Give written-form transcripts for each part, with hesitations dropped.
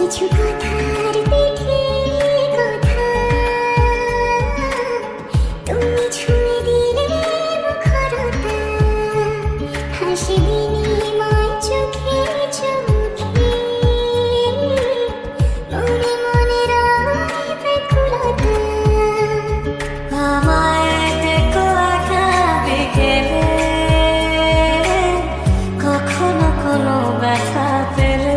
কিছু কথার পিঠে কথা তুমি ছুঁয়ে দিলে মুখরতা হাসি বিনিময় চোখে চোখে মনে মনে রয় ব্যাকুলতা আমায় দেখো একা বিকেলে কখনো কোনো ব্যথা পেলে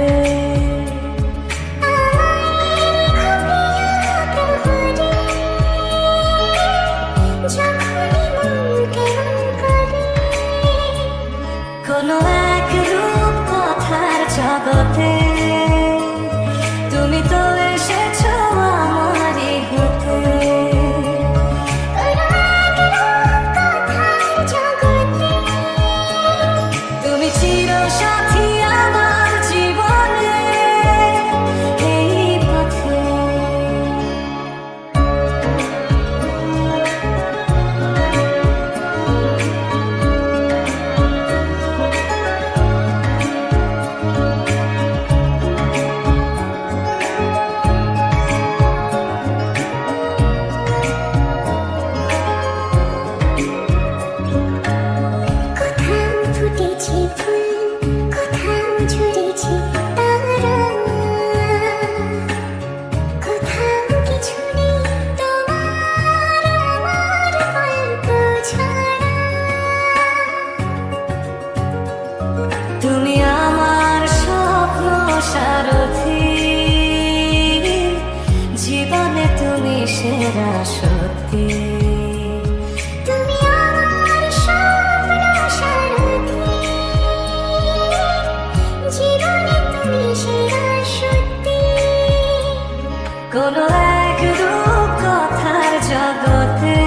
কোনো এক রূপ কথার জগতে তুমি তো এসেছো আমারই হতে তুমি চির সাথী আমার জীবনে এই পথে ফুটেছে ফুল কোথাও ঝরেছে তারা কোথাও কিছু নেই তোমার আমার গল্প ছাড়া তুমি আমার স্বপ্ন সারথি জীবনে তুমি সেরা সত্যি তুমি আমার স্বপ্ন সারথি জীবনে তুমি সেরা সত্যি কোনো এক রূপ কথার জগতে